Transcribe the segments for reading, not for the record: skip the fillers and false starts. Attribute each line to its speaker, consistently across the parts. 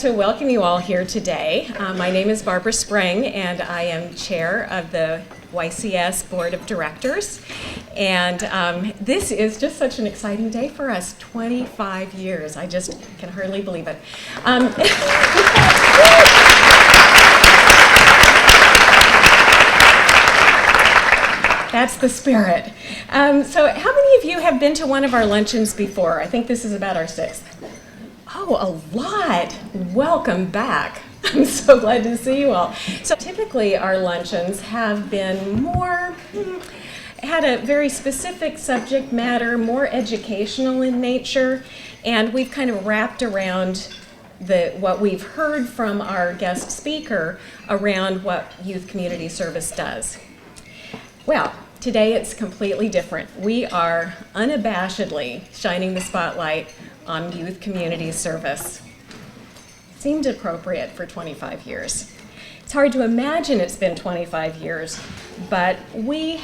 Speaker 1: to welcome you all here today. My name is Barbara Spring, and I am chair of the YCS Board of Directors. And this is just such an exciting day for us, 25 years. I just can hardly believe it. That's the spirit. So how many of you have been to one of our luncheons before? I think this is about our sixth. Oh, a lot. Welcome back. I'm so glad to see you all. So typically our luncheons have been had a very specific subject matter, more educational in nature, and we've kind of wrapped around what we've heard from our guest speaker around what youth community service does. Well, today it's completely different. We are unabashedly shining the spotlight on youth community service. Seemed appropriate for 25 years. It's hard to imagine it's been 25 years, but we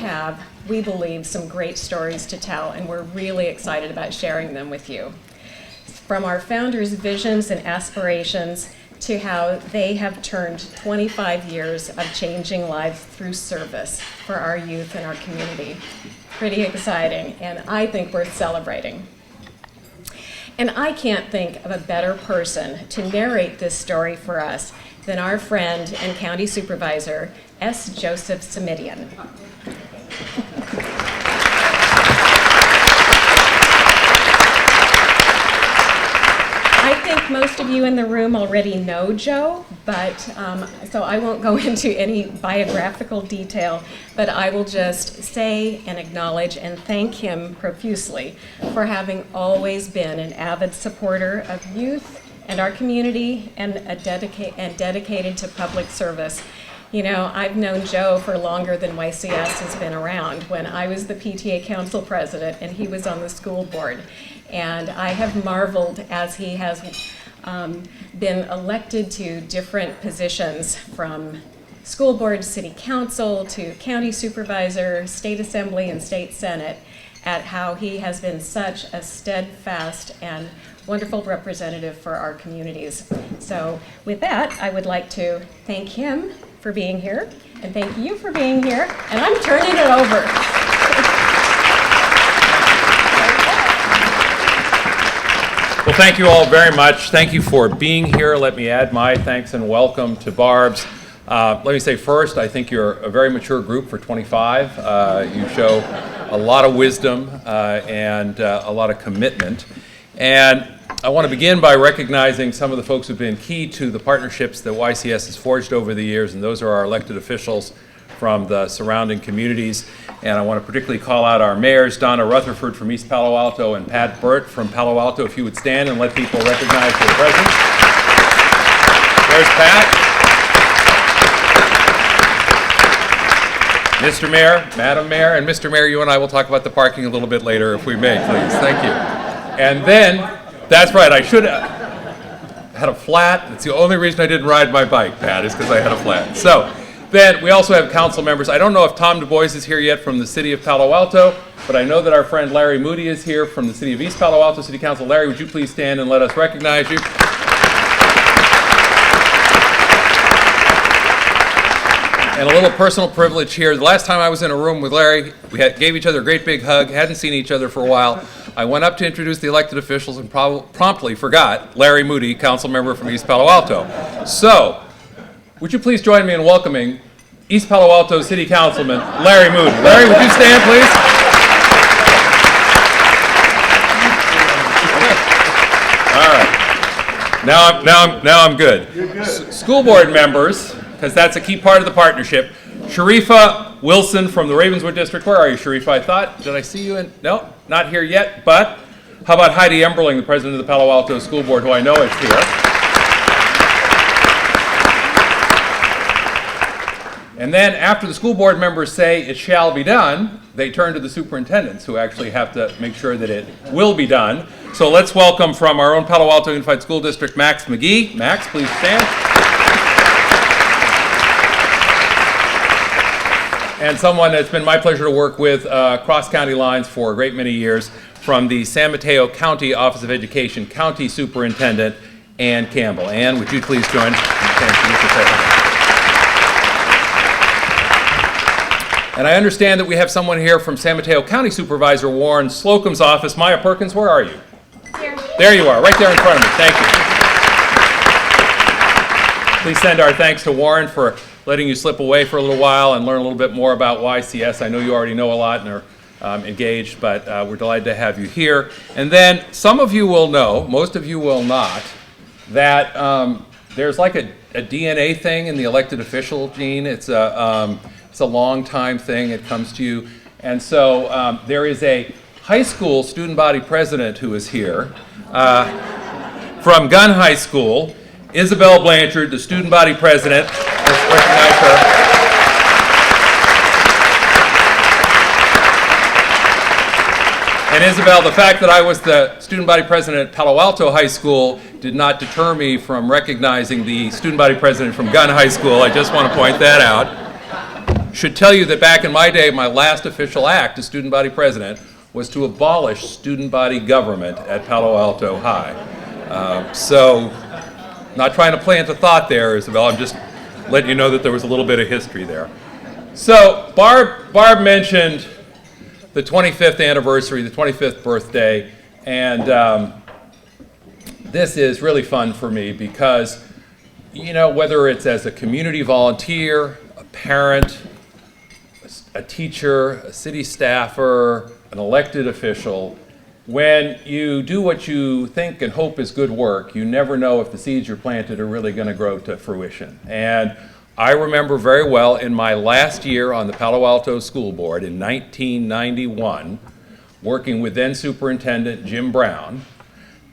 Speaker 1: believe, some great stories to tell, and we're really excited about sharing them with you. From our founders' visions and aspirations to how they have turned 25 years of changing lives through service for our youth and our community. Pretty exciting, and I think worth celebrating. And I can't think of a better person to narrate this story for us than our friend and County Supervisor, S. Joseph Simidian. I think most of you in the room already know Joe, but so I won't go into any biographical detail, but I will just say and acknowledge and thank him profusely for having always been an avid supporter of youth and our community and dedicated to public service. You know, I've known Joe for longer than YCS has been around, when I was the PTA council president and he was on the school board. And I have marveled as he has been elected to different positions, from school board, city council, to county supervisor, state assembly, and state senate, at how he has been such a steadfast and wonderful representative for our communities. So with that, I would like to thank him for being here, and thank you for being here, and I'm turning it over.
Speaker 2: Well, thank you all very much. Thank you for being here. Let me add my thanks and welcome to Barb's. Let me say first, I think you're a very mature group for 25. You show a lot of wisdom and a lot of commitment. And I want to begin by recognizing some of the folks who've been key to the partnerships that YCS has forged over the years, and those are our elected officials from the surrounding communities. And I want to particularly call out our mayors, Donna Rutherford from East Palo Alto and Pat Burt from Palo Alto. If you would stand and let people recognize their presence. There's Pat. Mr. Mayor, Madam Mayor, and Mr. Mayor, you and I will talk about the parking a little bit later if we may, please. Thank you. And then, that's right, I should have had a flat. That's the only reason I didn't ride my bike, Pat, is because I had a flat. So, then we also have council members. I don't know if Tom Du Bois is here yet from the city of Palo Alto, but I know that our friend Larry Moody is here from the city of East Palo Alto City Council. Larry, would you please stand and let us recognize you? And a little personal privilege here. The last time I was in a room with Larry, we gave each other a great big hug, hadn't seen each other for a while. I went up to introduce the elected officials and promptly forgot Larry Moody, council member from East Palo Alto. So, would you please join me in welcoming East Palo Alto City Councilman Larry Moody. Larry, would you stand, please? All right. Now I'm good.
Speaker 3: You're good.
Speaker 2: School board members, because that's a key part of the partnership. Sharifa Wilson from the Ravenswood District. Where are you, Sharifa? Did I see you in? No, not here yet, but how about Heidi Emberling, the president of the Palo Alto School Board, who I know is here. And then after the school board members say it shall be done, they turn to the superintendents, who actually have to make sure that it will be done. So let's welcome from our own Palo Alto Unified School District, Max McGee. Max, please stand. And someone that's been my pleasure to work with across county lines for a great many years, from the San Mateo County Office of Education, County Superintendent Ann Campbell. Ann, would you please join? Thank you. And I understand that we have someone here from San Mateo County Supervisor Warren Slocum's office. Maya Perkins, where are you?
Speaker 3: Here.
Speaker 2: There you are, right there in front of me. Thank you. Please send our thanks to Warren for letting you slip away for a little while and learn a little bit more about YCS. I know you already know a lot and are engaged, but we're delighted to have you here. And then some of you will know, most of you will not, that there's like a DNA thing in the elected official gene. It's a long time thing. It comes to you. And so there is a high school student body president who is here from Gunn High School, Isabel Blanchard, the student body president. Let's recognize her. And Isabel, the fact that I was the student body president at Palo Alto High School did not deter me from recognizing the student body president from Gunn High School. I just want to point that out. Should tell you that back in my day, my last official act as student body president was to abolish student body government at Palo Alto High. So, not trying to plant a thought there, Isabel, I'm just letting you know that there was a little bit of history there. So, Barb mentioned the 25th anniversary, the 25th birthday, and this is really fun for me because, you know, whether it's as a community volunteer, a parent, a teacher, a city staffer, an elected official, when you do what you think and hope is good work, you never know if the seeds you're planted are really going to grow to fruition. And I remember very well in my last year on the Palo Alto School Board in 1991, working with then Superintendent Jim Brown,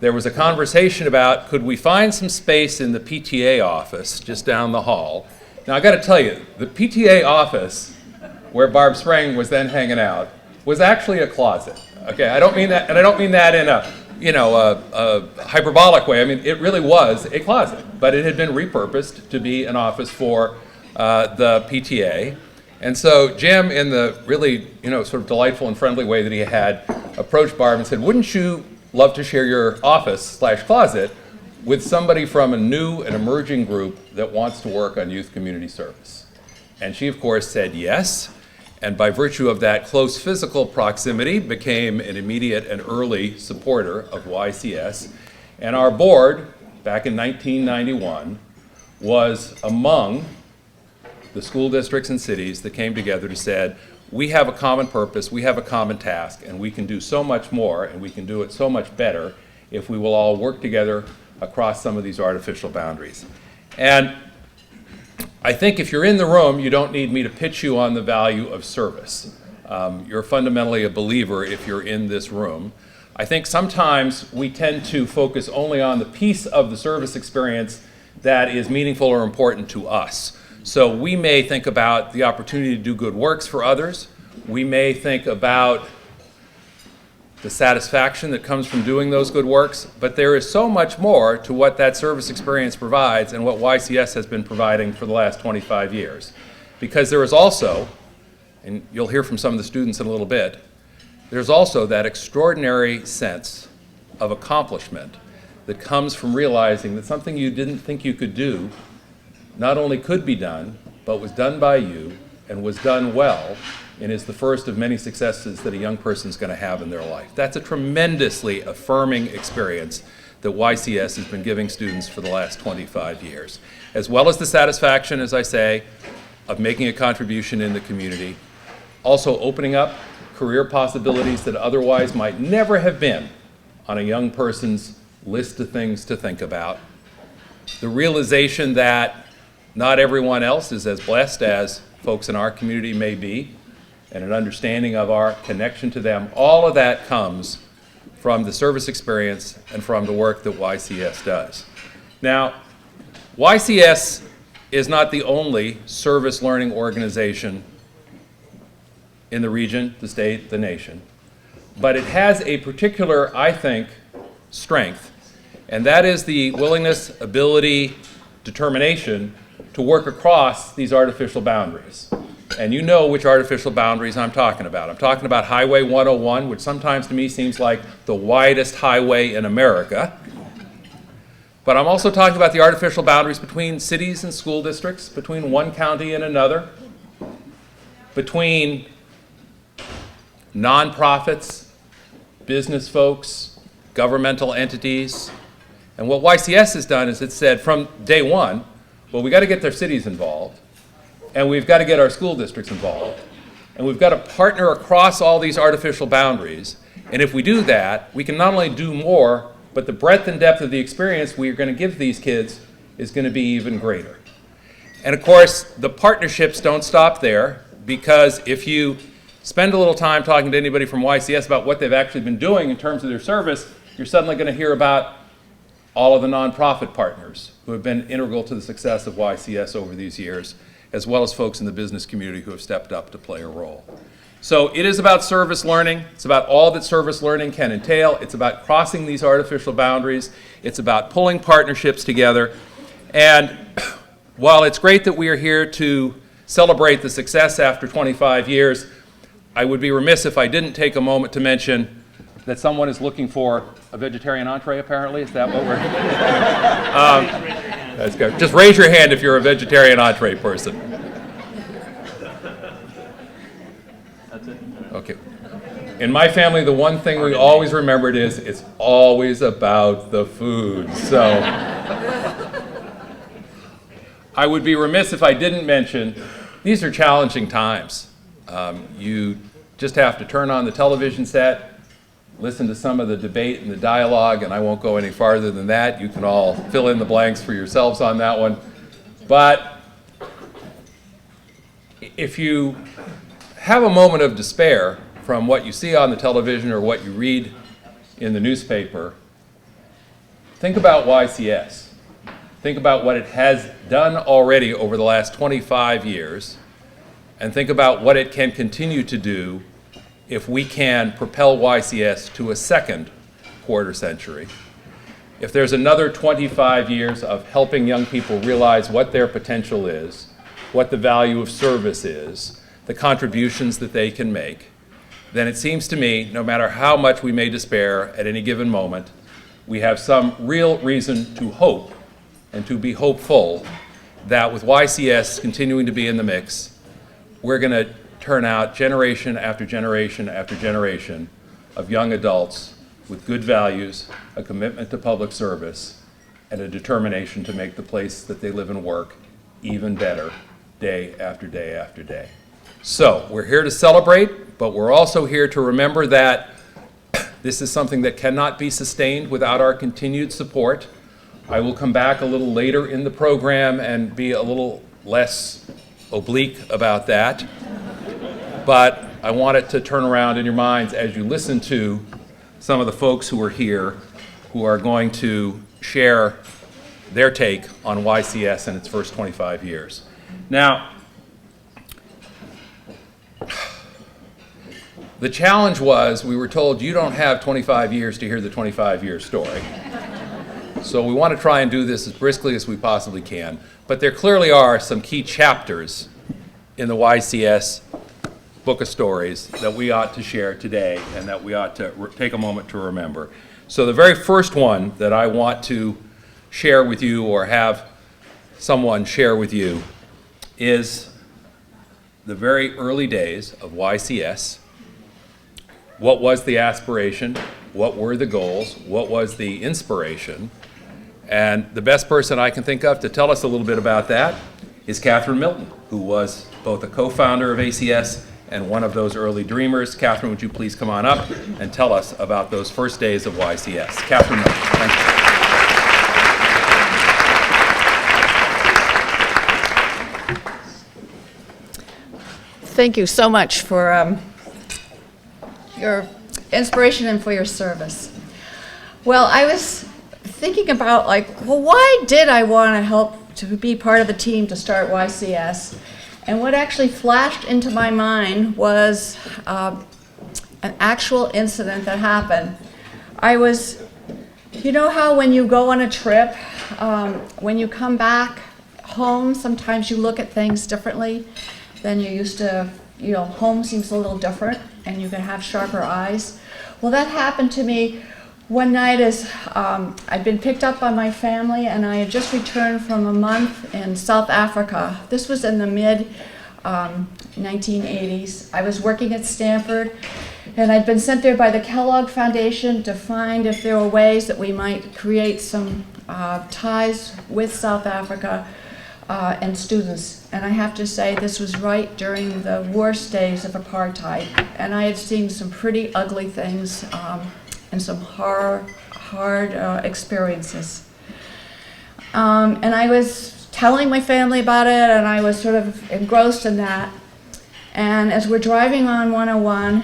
Speaker 2: there was a conversation about could we find some space in the PTA office just down the hall. Now I got to tell you, the PTA office where Barb Sprang was then hanging out was actually a closet. Okay, I don't mean that, and I don't mean that in a hyperbolic way. I mean it really was a closet, but it had been repurposed to be an office for the PTA. And so Jim, in the really sort of delightful and friendly way that he had, approached Barb and said, "Wouldn't you love to share your office/closet with somebody from a new and emerging group that wants to work on youth community service?" And she, of course, said yes. And by virtue of that close physical proximity, became an immediate and early supporter of YCS. And our board, back in 1991, was among the school districts and cities that came together to said, we have a common purpose, we have a common task, and we can do so much more, and we can do it so much better if we will all work together across some of these artificial boundaries. And I think if you're in the room, you don't need me to pitch you on the value of service. You're fundamentally a believer if you're in this room. I think sometimes we tend to focus only on the piece of the service experience that is meaningful or important to us. So we may think about the opportunity to do good works for others. We may think about the satisfaction that comes from doing those good works, but there is so much more to what that service experience provides and what YCS has been providing for the last 25 years. Because there is also, and you'll hear from some of the students in a little bit, there's also that extraordinary sense of accomplishment that comes from realizing that something you didn't think you could do not only could be done, but was done by you and was done well, and is the first of many successes that a young person is going to have in their life. That's a tremendously affirming experience that YCS has been giving students for the last 25 years, as well as the satisfaction, as I say, of making a contribution in the community, also opening up career possibilities that otherwise might never have been on a young person's list of things to think about, the realization that not everyone else is as blessed as folks in our community may be, and an understanding of our connection to them. All of that comes from the service experience and from the work that YCS does. Now, YCS is not the only service learning organization in the region, the state, the nation, but it has a particular, I think, strength, and that is the willingness, ability, determination to work across these artificial boundaries. And you know which artificial boundaries I'm talking about. I'm talking about Highway 101, which sometimes to me seems like the widest highway in America. But I'm also talking about the artificial boundaries between cities and school districts, between one county and another, between nonprofits, business folks, governmental entities. And what YCS has done is it said from day one, well, we got to get their cities involved, and we've got to get our school districts involved, and we've got to partner across all these artificial boundaries. And if we do that, we can not only do more, but the breadth and depth of the experience we are going to give these kids is going to be even greater. And of course, the partnerships don't stop there, because if you spend a little time talking to anybody from YCS about what they've actually been doing in terms of their service, you're suddenly going to hear about all of the nonprofit partners who have been integral to the success of YCS over these years, as well as folks in the business community who have stepped up to play a role. So it is about service learning. It's about all that service learning can entail. It's about crossing these artificial boundaries. It's about pulling partnerships together. And while it's great that we are here to celebrate the success after 25 years, I would be remiss if I didn't take a moment to mention that someone is looking for a vegetarian entree, apparently. Is that what we're... That's good. Just raise your hand if you're a vegetarian entree person. Okay. In my family, the one thing we always remembered is it's always about the food. So I would be remiss if I didn't mention these are challenging times. You just have to turn on the television set, listen to some of the debate and the dialogue, and I won't go any farther than that. You can all fill in the blanks for yourselves on that one. But if you have a moment of despair from what you see on the television or what you read in the newspaper, think about YCS. Think about what it has done already over the last 25 years, and think about what it can continue to do if we can propel YCS to a second quarter century. If there's another 25 years of helping young people realize what their potential is, what the value of service is, the contributions that they can make, then it seems to me, no matter how much we may despair at any given moment, we have some real reason to hope and to be hopeful that with YCS continuing to be in the mix, we're going to turn out generation after generation after generation of young adults with good values, a commitment to public service, and a determination to make the place that they live and work even better day after day after day. So we're here to celebrate, but we're also here to remember that this is something that cannot be sustained without our continued support. I will come back a little later in the program and be a little less oblique about that. But I want it to turn around in your minds as you listen to some of the folks who are here who are going to share their take on YCS and its first 25 years. Now, the challenge was we were told you don't have 25 years to hear the 25-year story. So we want to try and do this as briskly as we possibly can. But there clearly are some key chapters in the YCS book of stories that we ought to share today and that we ought to take a moment to remember. So the very first one that I want to share with you or have someone share with you is the very early days of YCS. What was the aspiration? What were the goals? What was the inspiration? And the best person I can think of to tell us a little bit about that is Catherine Milton, who was both a co-founder of ACS and one of those early dreamers. Catherine, would you please come on up and tell us about those first days of YCS? Catherine Milton, thank you.
Speaker 3: Thank you so much for your inspiration and for your service. Well, I was thinking about why did I want to help to be part of the team to start YCS? And what actually flashed into my mind was an actual incident that happened. You know how when you go on a trip, when you come back home, sometimes you look at things differently than you used to. Home seems a little different and you can have sharper eyes. Well, that happened to me one night as I'd been picked up by my family, and I had just returned from a month in South Africa. This was in the mid 1980s. I was working at Stanford, and I'd been sent there by the Kellogg Foundation to find if there were ways that we might create some ties with South Africa and students. And I have to say, this was right during the worst days of apartheid, and I had seen some pretty ugly things and some hard experiences. And I was telling my family about it, and I was sort of engrossed in that. And as we're driving on 101,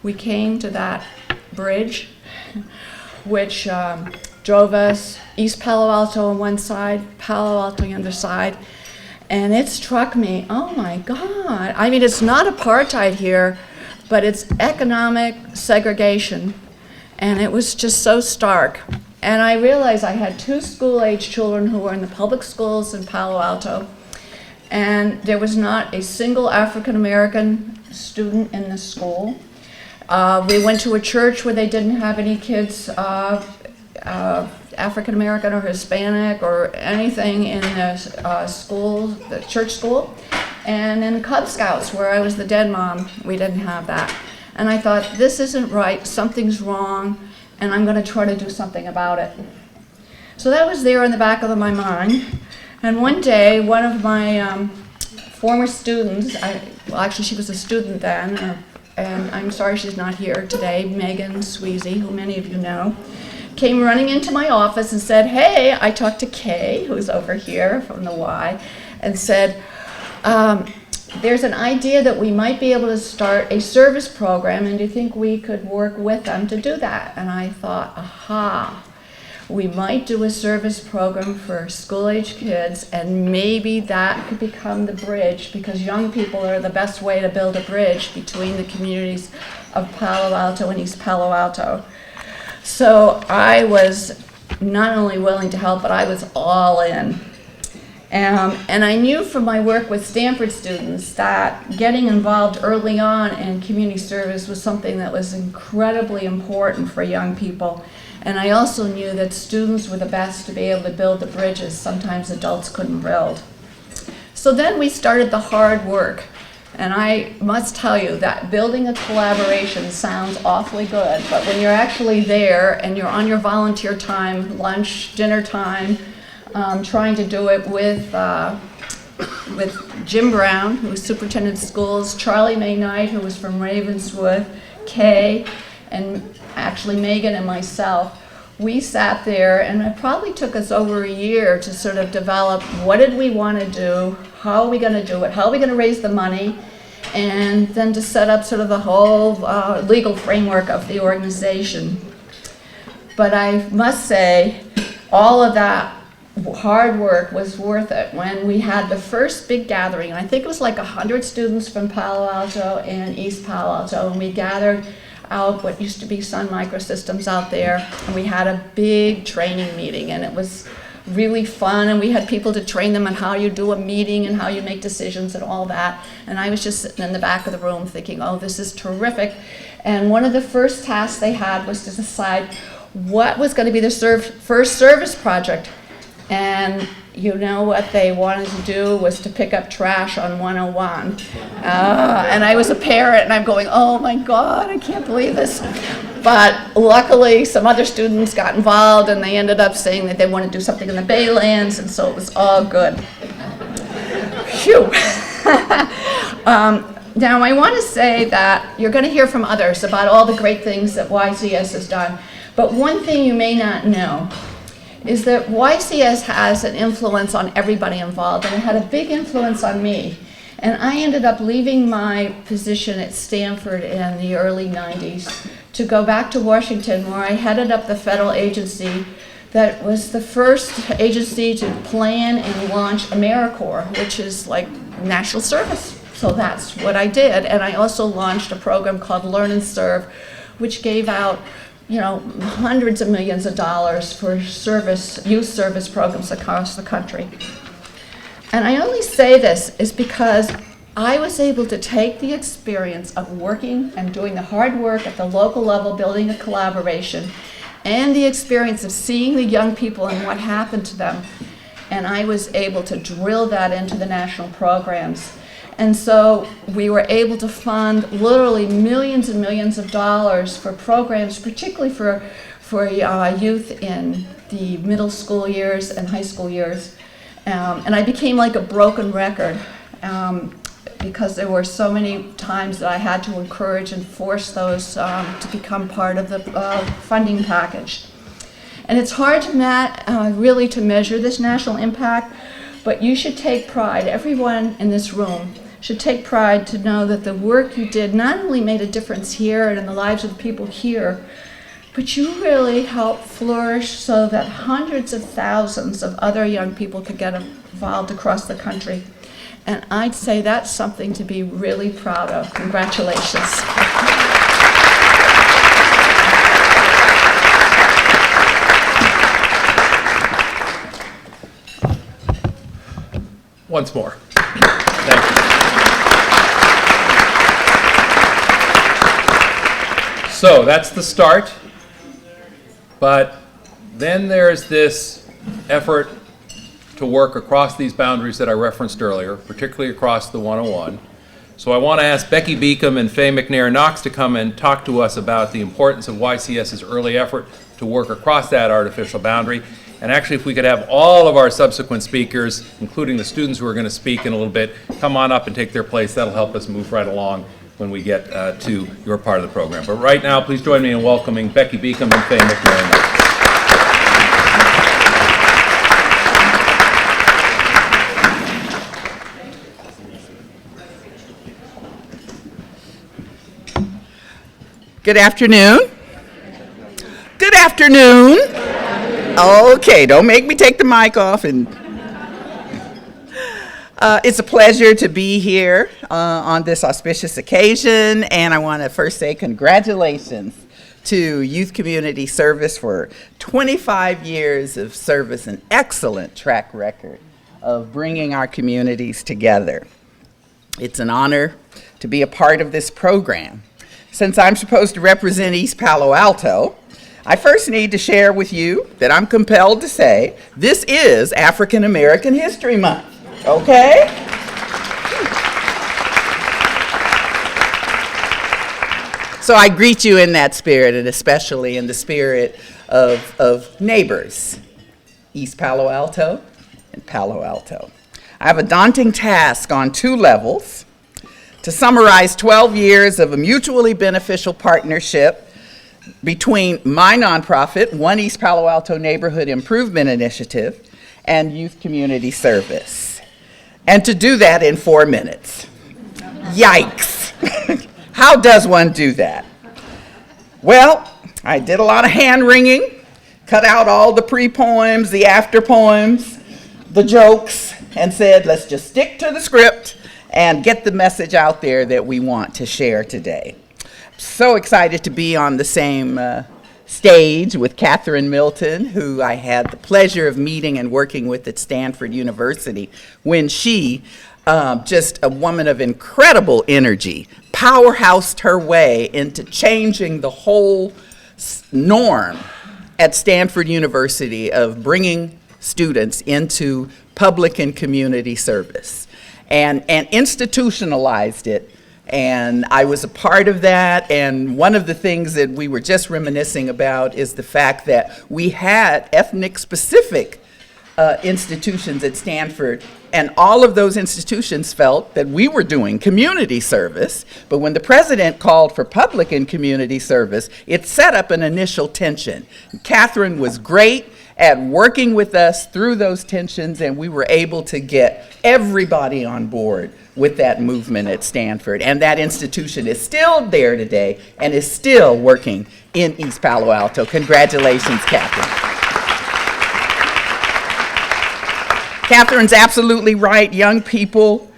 Speaker 3: we came to that bridge, which drove us East Palo Alto on one side, Palo Alto on the other side. And it struck me, oh my God. I mean, it's not apartheid here, but it's economic segregation. And it was just so stark. And I realized I had 2 school-age children who were in the public schools in Palo Alto. And there was not a single African-American student in the school. We went to a church where they didn't have any kids African-American or Hispanic or anything in the school, the church school. And in Cub Scouts, where I was the dead mom, we didn't have that. And I thought, this isn't right, something's wrong, and I'm going to try to do something about it. So that was there in the back of my mind. And one day, one of my former students, well, actually she was a student then, and I'm sorry she's not here today, Megan Sweezy, who many of you know, came running into my office and said, hey, I talked to Kay, who's over here from the Y, and said, there's an idea that we might be able to start a service program, and do you think we could work with them to do that? And I thought, aha, we might do a service program for school-age kids, and maybe that could become the bridge, because young people are the best way to build a bridge between the communities of Palo Alto and East Palo Alto. So I was not only willing to help, but I was all in. And I knew from my work with Stanford students that getting involved early on in community service was something that was incredibly important for young people. And I also knew that students were the best to be able to build the bridges sometimes adults couldn't build. So then we started the hard work. And I must tell you that building a collaboration sounds awfully good, but when you're actually there and you're on your volunteer time, lunch, dinner time, trying to do it with Jim Brown, who was superintendent of schools, Charlie May Knight, who was from Ravenswood, Kay, and actually Megan and myself, we sat there, and it probably took us over a year to sort of develop what did we want to do, how are we going to do it, how are we going to raise the money, and then to set up sort of the whole legal framework of the organization. But I must say, all of that hard work was worth it. When we had the first big gathering, and I think it was like 100 students from Palo Alto and East Palo Alto, and we gathered out what used to be Sun Microsystems out there, and we had a big training meeting, and it was really fun, and we had people to train them on how you do a meeting and how you make decisions and all that. And I was just sitting in the back of the room thinking, oh, this is terrific. And one of the first tasks they had was to decide what was going to be the first service project. And you know what they wanted to do was to pick up trash on 101. And I was a parent, and I'm going, oh my God, I can't believe this. But luckily, some other students got involved, and they ended up saying that they want to do something in the Baylands, and so it was all good. Phew. Now, I want to say that you're going to hear from others about all the great things that YCS has done. But one thing you may not know is that YCS has an influence on everybody involved, and it had a big influence on me. And I ended up leaving my position at Stanford in the early 90s to go back to Washington, where I headed up the federal agency that was the first agency to plan and launch AmeriCorps, which is like national service. So that's what I did. And I also launched a program called Learn and Serve, which gave out hundreds of millions of dollars for youth service programs across the country. And I only say this is because I was able to take the experience of working and doing the hard work at the local level, building a collaboration, and the experience of seeing the young people and what happened to them, and I was able to drill that into the national programs. And so we were able to fund literally millions and millions of dollars for programs, particularly for youth in the middle school years and high school years. And I became like a broken record because there were so many times that I had to encourage and force those to become part of the funding package. And it's hard to really to measure this national impact, but you should take pride, everyone in this room should take pride to know that the work you did not only made a difference here and in the lives of the people here, but you really helped flourish so that hundreds of thousands of other young people could get involved across the country. And I'd say that's something to be really proud of. Congratulations.
Speaker 2: Once more. Thank you. So that's the start, but then there's this effort to work across these boundaries that I referenced earlier, particularly across the 101. So I want to ask Becky Beacom and Faye McNair Knox to come and talk to us about the importance of YCS's early effort to work across that artificial boundary. And actually, if we could have all of our subsequent speakers, including the students who are going to speak in a little bit, come on up and take their place, that'll help us move right along when we get to your part of the program. But right now, please join me in welcoming Becky Beacom and Faye McNair Knox.
Speaker 4: Good afternoon. Good afternoon. Okay, don't make me take the mic off. And it's a pleasure to be here on this auspicious occasion, and I want to first say congratulations to Youth Community Service for 25 years of service, an excellent track record of bringing our communities together. It's an honor to be a part of this program. Since I'm supposed to represent East Palo Alto, I first need to share with you that I'm compelled to say this is African American History Month, okay? So I greet you in that spirit, and especially in the spirit of neighbors, East Palo Alto and Palo Alto. I have a daunting task on two levels: to summarize 12 years of a mutually beneficial partnership between my nonprofit, One East Palo Alto Neighborhood Improvement Initiative, and Youth Community Service. And to do that in 4 minutes. Yikes. How does one do that? Well, I did a lot of hand-wringing, cut out all the pre-poems, the after-poems, the jokes, and said, let's just stick to the script and get the message out there that we want to share today. So excited to be on the same stage with Catherine Milton, who I had the pleasure of meeting and working with at Stanford University when she, just a woman of incredible energy, powerhoused her way into changing the whole norm at Stanford University of bringing students into public and community service and institutionalized it. And I was a part of that, and one of the things that we were just reminiscing about is the fact that we had ethnic-specific institutions at Stanford, and all of those institutions felt that we were doing community service, but when the president called for public and community service, it set up an initial tension. Catherine was great at working with us through those tensions, and we were able to get everybody on board with that movement at Stanford. And that institution is still there today and is still working in East Palo Alto. Congratulations, Catherine. Catherine's absolutely right. Young people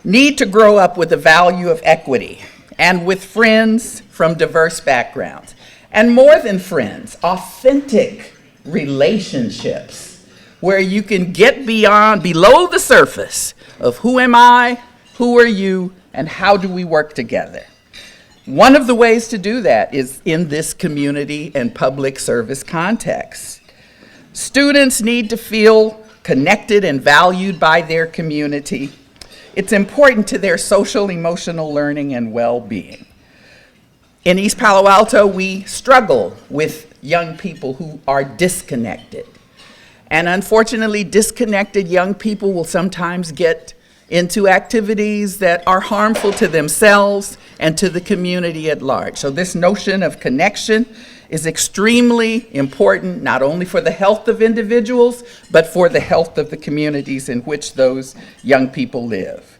Speaker 4: need to grow up with the value of equity and with friends from diverse backgrounds. And more than friends, authentic relationships where you can get below the surface of who am I Who are you, and how do we work together? One of the ways to do that is in this community and public service context. Students need to feel connected and valued by their community. It's important to their social, emotional learning and well-being. In East Palo Alto, we struggle with young people who are disconnected. And unfortunately, disconnected young people will sometimes get into activities that are harmful to themselves and to the community at large. So this notion of connection is extremely important, not only for the health of individuals, but for the health of the communities in which those young people live.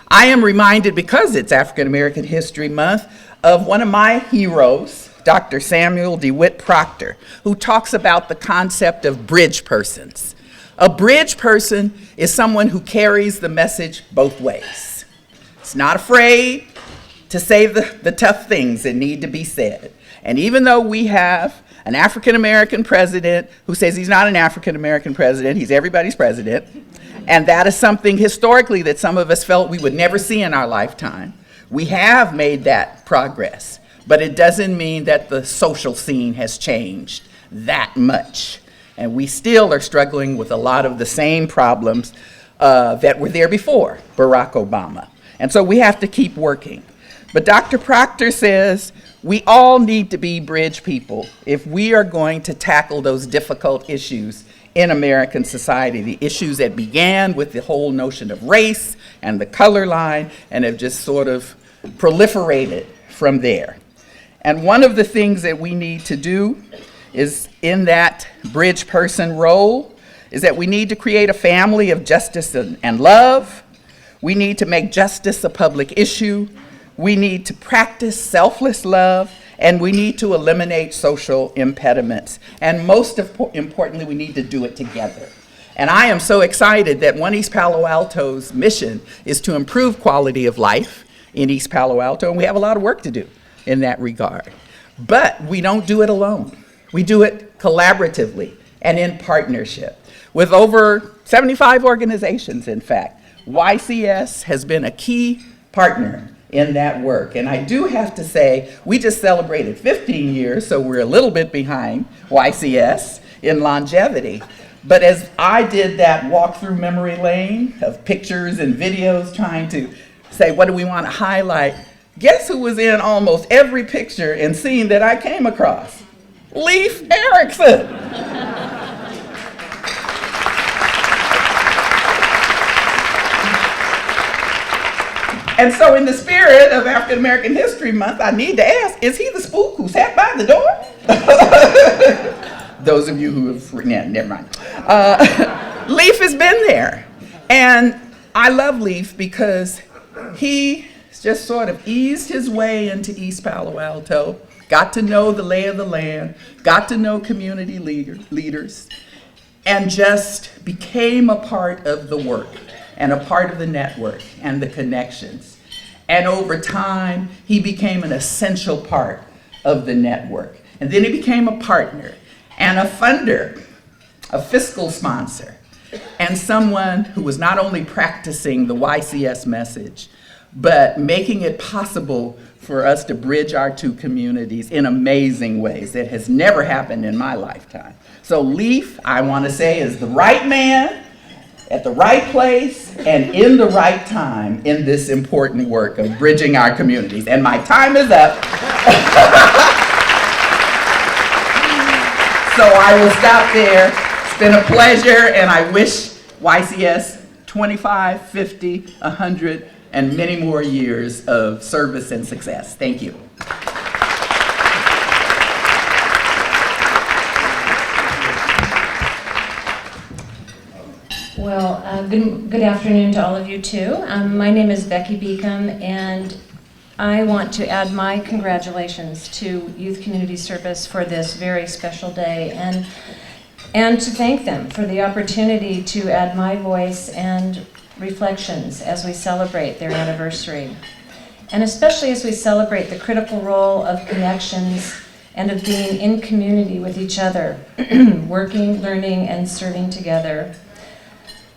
Speaker 4: I am reminded, because it's African American History Month, of one of my heroes, Dr. Samuel DeWitt Proctor, who talks about the concept of bridge persons. A bridge person is someone who carries the message both ways. It's not afraid to say the tough things that need to be said. And even though we have an African American president who says he's not an African American president, he's everybody's president, and that is something historically that some of us felt we would never see in our lifetime, we have made that progress. But it doesn't mean that the social scene has changed that much. And we still are struggling with a lot of the same problems that were there before Barack Obama. And so we have to keep working. But Dr. Proctor says we all need to be bridge people if we are going to tackle those difficult issues in American society, the issues that began with the whole notion of race and the color line and have just sort of proliferated from there. And one of the things that we need to do is in that bridge person role is that we need to create a family of justice and love. We need to make justice a public issue. We need to practice selfless love, and we need to eliminate social impediments. And most importantly, we need to do it together. And I am so excited that One East Palo Alto's mission is to improve quality of life in East Palo Alto, and we have a lot of work to do in that regard. But we don't do it alone. We do it collaboratively and in partnership with over 75 organizations, in fact. YCS has been a key partner in that work. And I do have to say, we just celebrated 15 years, so we're a little bit behind YCS in longevity. But as I did that walk through memory lane of pictures and videos trying to say, what do we want to highlight? Guess who was in almost every picture and scene that I came across? Leif Erikson. And so in the spirit of African American History Month, I need to ask, is he the spook who sat by the door? Those of you who have, never mind. Leif has been there. And I love Leif because he just sort of eased his way into East Palo Alto, got to know the lay of the land, got to know community leaders, and just became a part of the work and a part of the network and the connections. And over time, he became an essential part of the network. And then he became a partner and a funder, a fiscal sponsor, and someone who was not only practicing the YCS message, but making it possible for us to bridge our two communities in amazing ways that has never happened in my lifetime. So Leif, I want to say, is the right man at the right place and in the right time in this important work of bridging our communities. And my time is up. So I will stop there. It's been a pleasure, and I wish YCS 25, 50, 100, and many more years of service and success. Thank you.
Speaker 5: Well, good afternoon to all of you too. My name is Becky Beacom, and I want to add my congratulations to Youth Community Service for this very special day, and to thank them for the opportunity to add my voice and reflections as we celebrate their anniversary, and especially as we celebrate the critical role of connections and of being in community with each other, working, learning, and serving together.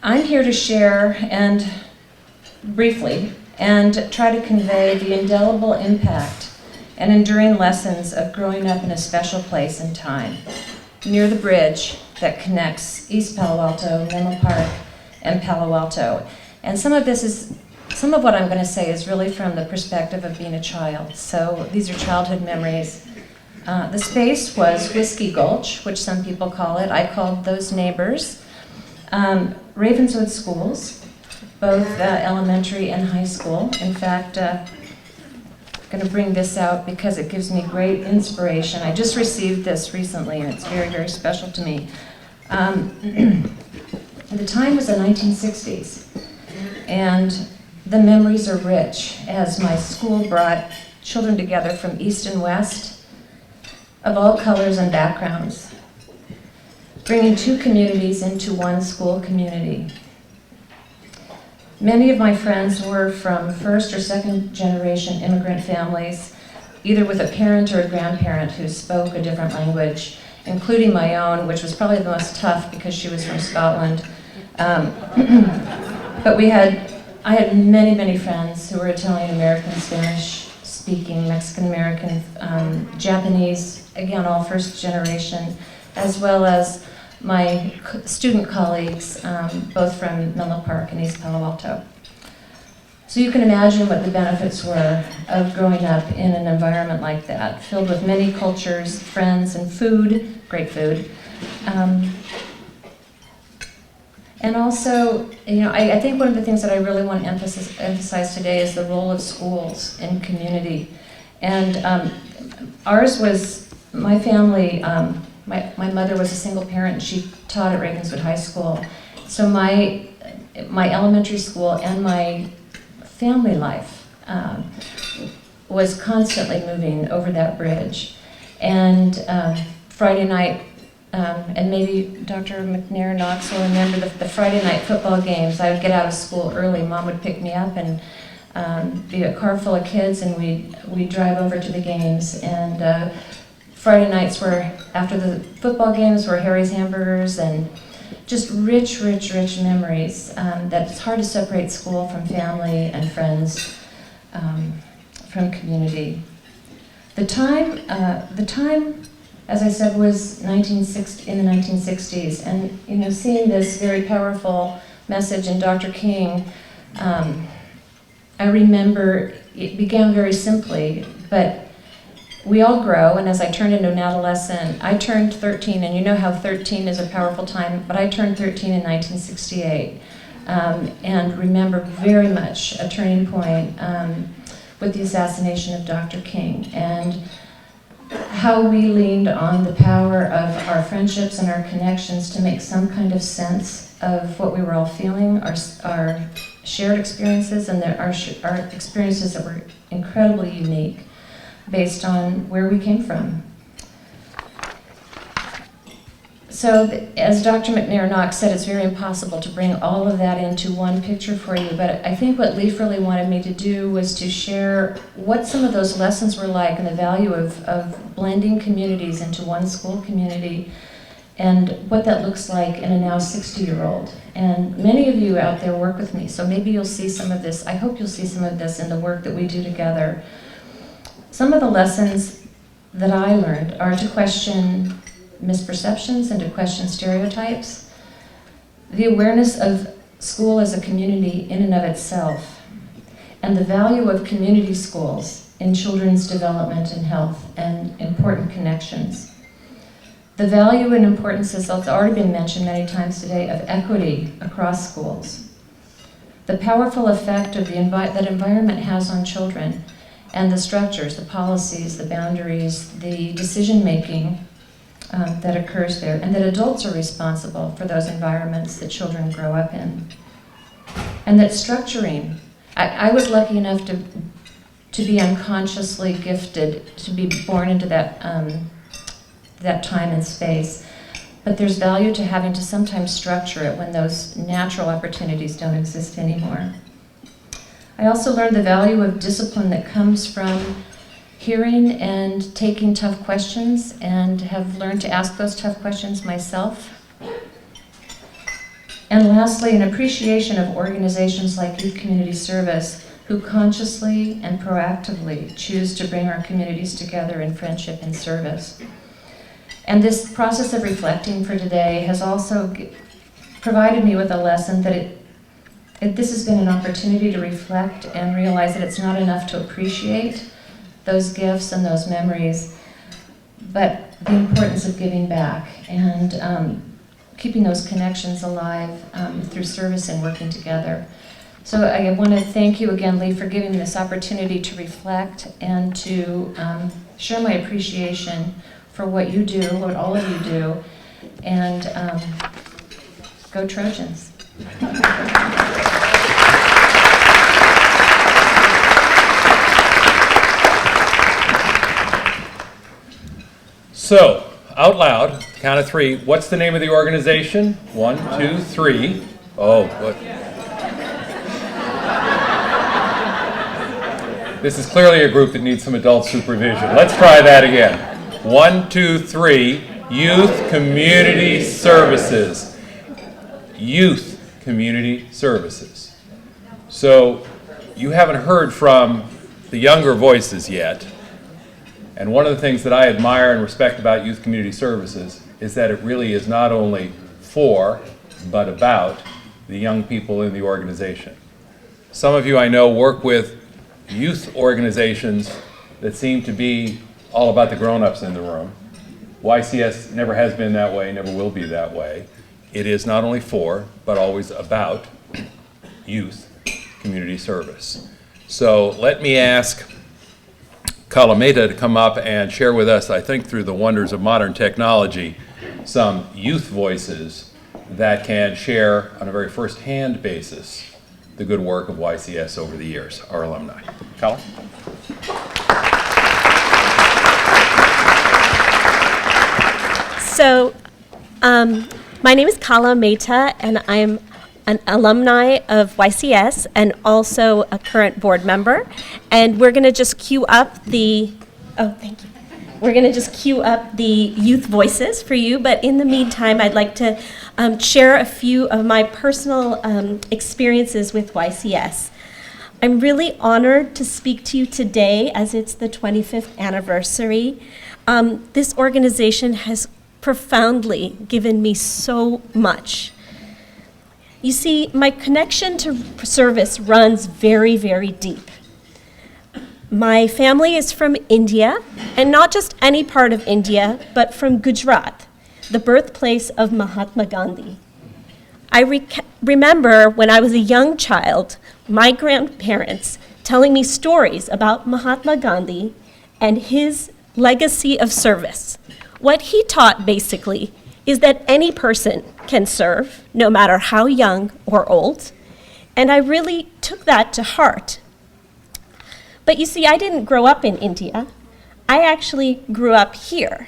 Speaker 5: I'm here to share and briefly and try to convey the indelible impact and enduring lessons of growing up in a special place and time, near the bridge that connects East Palo Alto, Menlo Park, and Palo Alto. And some of what I'm going to say is really from the perspective of being a child. So these are childhood memories. The space was Whiskey Gulch, which some people call it. I called those neighbors. Ravenswood schools, both elementary and high school. In fact, I'm going to bring this out because it gives me great inspiration. I just received this recently, and it's very, very special to me. The time was the 1960s, and the memories are rich as my school brought children together from east and west of all colors and backgrounds, bringing two communities into one school community. Many of my friends were from first or second generation immigrant families, either with a parent or a grandparent who spoke a different language, including my own, which was probably the most tough because she was from Scotland. But I had many, many friends who were Italian American, Spanish speaking, Mexican American, Japanese, again, all first generation, as well as my student colleagues, both from Menlo Park and East Palo Alto. So you can imagine what the benefits were of growing up in an environment like that, filled with many cultures, friends, and food, great food. And also, I think one of the things that I really want to emphasize today is the role of schools in community. And ours was, my family, my mother was a single parent, and she taught at Ravenswood High School. So my elementary school and my family life was constantly moving over that bridge. And Friday night, and maybe Dr. McNair Knox will remember the Friday night football games. I would get out of school early. Mom would pick me up and be a car full of kids, and we'd drive over to the games. And Friday nights were, after the football games, were Harry's Hamburgers, and just rich, rich, rich memories that it's hard to separate school from family and friends, from community. The time, as I said, was in the 1960s, and seeing this very powerful message in Dr. King, I remember it began very simply, but we all grow, and as I turned into an adolescent, I turned 13, and you know how 13 is a powerful time, but I turned 13 in 1968, and remember very much a turning point with the assassination of Dr. King, and how we leaned on the power of our friendships and our connections to make some kind of sense of what we were all feeling, our shared experiences, and our experiences that were incredibly unique based on where we came from. So, as Dr. McNair Knox said, it's very impossible to bring all of that into one picture for you, but I think what Leif really wanted me to do was to share what some of those lessons were like and the value of blending communities into one school community, and what that looks like in a now 60-year-old. And many of you out there work with me, so maybe you'll see some of this. I hope you'll see some of this in the work that we do together. Some of the lessons that I learned are to question misperceptions and to question stereotypes, the awareness of school as a community in and of itself, and the value of community schools in children's development and health and important connections. The value and importance, as has already been mentioned many times today, of equity across schools. The powerful effect of that environment has on children, and the structures, the policies, the boundaries, the decision-making that occurs there, and that adults are responsible for those environments that children grow up in. And that structuring, I was lucky enough to be unconsciously gifted, to be born into that, that time and space. But there's value to having to sometimes structure it when those natural opportunities don't exist anymore. I also learned the value of discipline that comes from hearing and taking tough questions, and have learned to ask those tough questions myself. And lastly, an appreciation of organizations like Youth Community Service who consciously and proactively choose to bring our communities together in friendship and service. And this process of reflecting for today has also provided me with a lesson that this has been an opportunity to reflect and realize that it's not enough to appreciate those gifts and those memories, but the importance of giving back and keeping those connections alive through service and working together. So I want to thank you again, Lee, for giving me this opportunity to reflect and to share my appreciation for what you do, what all of you do, and go Trojans.
Speaker 2: So, out loud, count of three, what's the name of the organization? 1, 2, 3. Oh, what? This is clearly a group that needs some adult supervision. Let's try that again. 1, 2, 3. Youth Community Services. Youth Community Services. So, you haven't heard from the younger voices yet. And one of the things that I admire and respect about Youth Community Services is that it really is not only for, but about the young people in the organization. Some of you I know work with youth organizations that seem to be all about the grown-ups in the room. YCS never has been that way, never will be that way. It is not only for, but always about youth community service. So let me ask Kala Mehta to come up and share with us, I think through the wonders of modern technology, some youth voices that can share on a very first-hand basis the good work of YCS over the years, our alumni. Kala?
Speaker 6: So, my name is Kala Mehta, and I'm an alumni of YCS and also a current board member. And we're going to just queue up the, thank you. We're going to just queue up the youth voices for you, but in the meantime, I'd like to share a few of my personal experiences with YCS. I'm really honored to speak to you today as it's the 25th anniversary. This organization has profoundly given me so much. You see, my connection to service runs very, very deep. My family is from India, and not just any part of India, but from Gujarat, the birthplace of Mahatma Gandhi. I remember when I was a young child, my grandparents telling me stories about Mahatma Gandhi and his legacy of service. What he taught, basically, is that any person can serve, no matter how young or old, and I really took that to heart. But you see, I didn't grow up in India. I actually grew up here,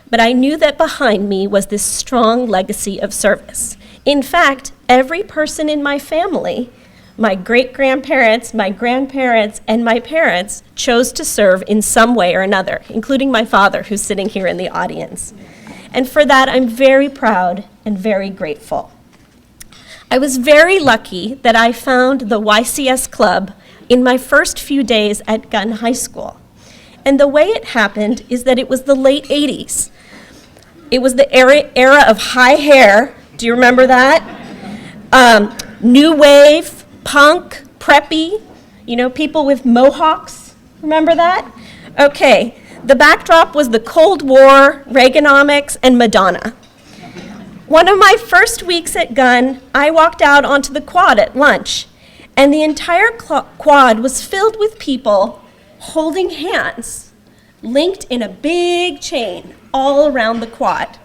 Speaker 6: but I knew that behind me was this strong legacy of service. In fact, every person in my family, my great-grandparents, my grandparents, and my parents chose to serve in some way or another, including my father, who's sitting here in the audience. And for that, I'm very proud and very grateful. I was very lucky that I found the YCS Club in my first few days at Gunn High School. And the way it happened is that it was the late 80s. It was the era of high hair. Do you remember that? New wave, punk, preppy, people with mohawks. Remember that? Okay. The backdrop was the Cold War, Reaganomics, and Madonna. One of my first weeks at Gunn, I walked out onto the quad at lunch, and the entire quad was filled with people holding hands, linked in a big chain all around the quad.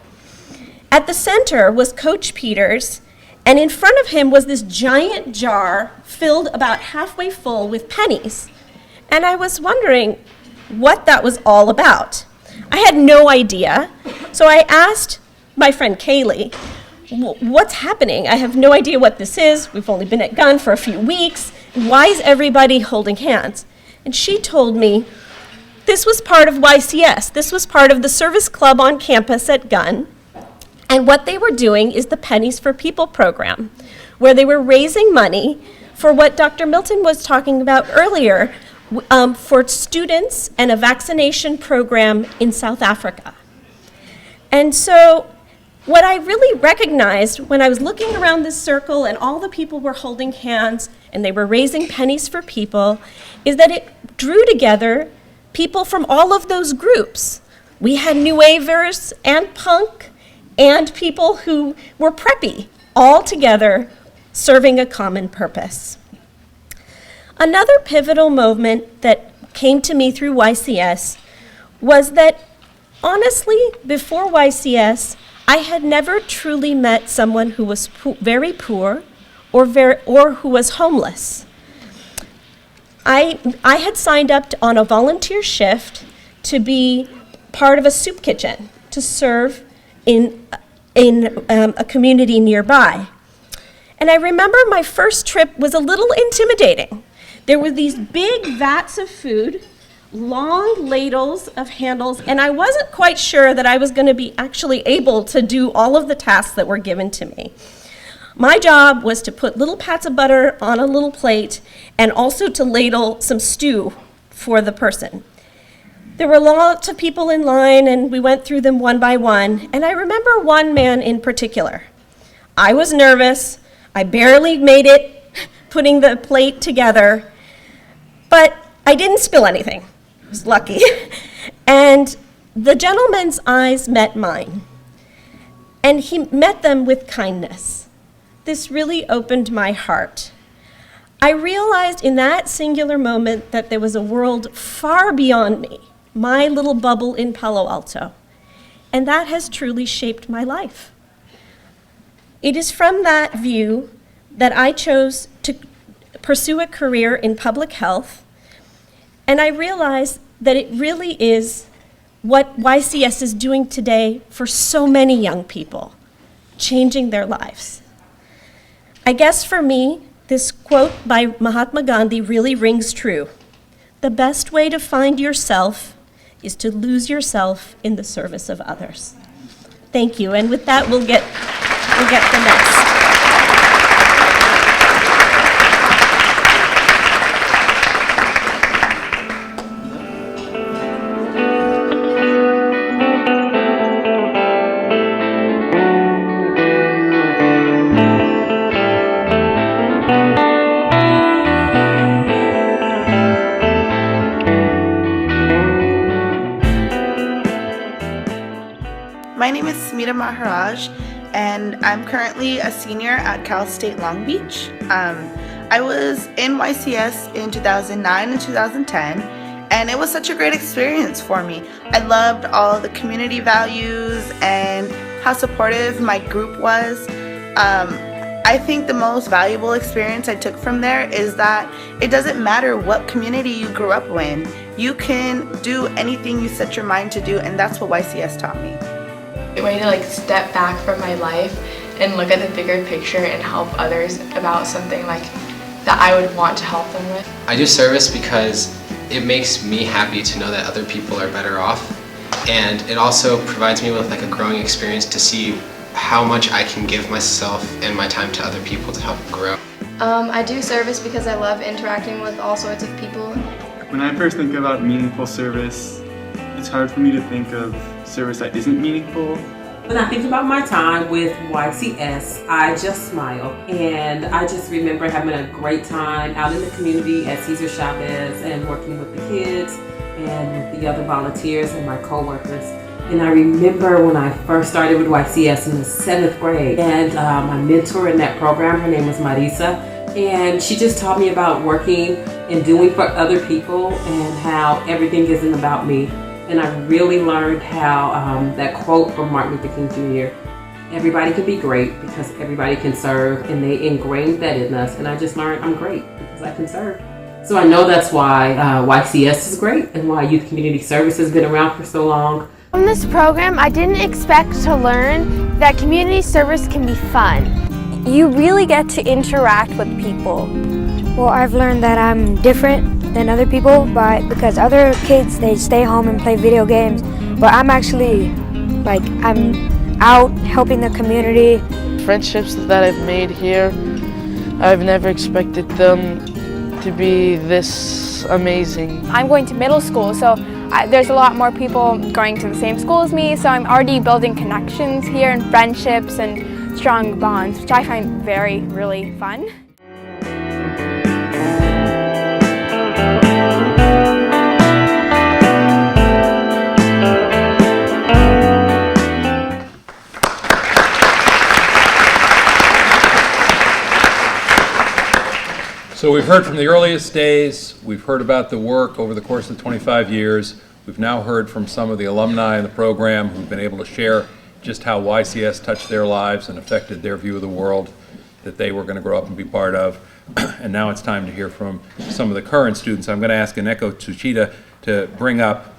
Speaker 6: At the center was Coach Peters, and in front of him was this giant jar filled about halfway full with pennies. And I was wondering what that was all about. I had no idea, so I asked my friend Kaylee, what's happening? I have no idea what this is. We've only been at Gunn for a few weeks. Why is everybody holding hands? And she told me this was part of YCS. This was part of the service club on campus at Gunn. And what they were doing is the Pennies for People program, where they were raising money for what Dr. Milton was talking about earlier, for students and a vaccination program in South Africa. And so what I really recognized when I was looking around this circle and all the people were holding hands and they were raising pennies for people is that it drew together people from all of those groups. We had New Wavers and punk and people who were preppy, all together serving a common purpose. Another pivotal moment that came to me through YCS was that, honestly, before YCS, I had never truly met someone who was very poor or who was homeless. I had signed up on a volunteer shift to be part of a soup kitchen, to serve in a community nearby. And I remember my first trip was a little intimidating. There were these big vats of food, long ladles of handles, and I wasn't quite sure that I was going to be actually able to do all of the tasks that were given to me. My job was to put little pats of butter on a little plate and also to ladle some stew for the person. There were lots of people in line, and we went through them one by one, and I remember one man in particular. I was nervous. I barely made it putting the plate together, but I didn't spill anything. I was lucky. And the gentleman's eyes met mine, and he met them with kindness. This really opened my heart. I realized in that singular moment that there was a world far beyond me, my little bubble in Palo Alto, and that has truly shaped my life. It is from that view that I chose to pursue a career in public health, and I realized that it really is what YCS is doing today for so many young people, changing their lives. I guess for me, this quote by Mahatma Gandhi really rings true. The best way to find yourself is to lose yourself in the service of others. Thank you, and with that, we'll get the next.
Speaker 7: My name is Smita Maharaj, and I'm currently a senior at Cal State Long Beach. I was in YCS in 2009 and 2010, and it was such a great experience for me. I loved all the community values and how supportive my group was. I think the most valuable experience I took from there is that it doesn't matter what community you grew up in. You can do anything you set your mind to do, and that's what YCS taught me.
Speaker 8: A way to step back from my life and look at the bigger picture and help others about something that I would want to help them with.
Speaker 9: I do service because it makes me happy to know that other people are better off, and it also provides me with a growing experience to see how much I can give myself and my time to other people to help grow.
Speaker 8: I do service because I love interacting with all sorts of people.
Speaker 10: When I first think about meaningful service, it's hard for me to think of service that isn't meaningful.
Speaker 11: When I think about my time with YCS, I just smile, and I just remember having a great time out in the community at Cesar Chavez and working with the kids and with the other volunteers and my co-workers. And I remember when I first started with YCS in the 7th grade, and my mentor in that program, her name was Marisa, and she just taught me about working and doing for other people and how everything isn't about me. And I really learned how that quote from Martin Luther King Jr., everybody can be great because everybody can serve, and they ingrained that in us. And I just learned I'm great because I can serve. So I know that's why YCS is great and why Youth Community Service has been around for so long.
Speaker 12: From this program, I didn't expect to learn that community service can be fun.
Speaker 13: You really get to interact with people.
Speaker 12: Well, I've learned that I'm different than other people, but because other kids, they stay home and play video games, but I'm actually
Speaker 13: out helping the community.
Speaker 14: Friendships that I've made here, I've never expected them to be this amazing.
Speaker 12: I'm going to middle school, so there's a lot more people going to the same school as me, so I'm already building connections here and friendships and strong bonds, which I find really fun.
Speaker 2: So we've heard from the earliest days, we've heard about the work over the course of 25 years, we've now heard from some of the alumni in the program who've been able to share just how YCS touched their lives and affected their view of the world that they were going to grow up and be part of. And now it's time to hear from some of the current students. I'm going to ask Eneko Tsuchida to bring up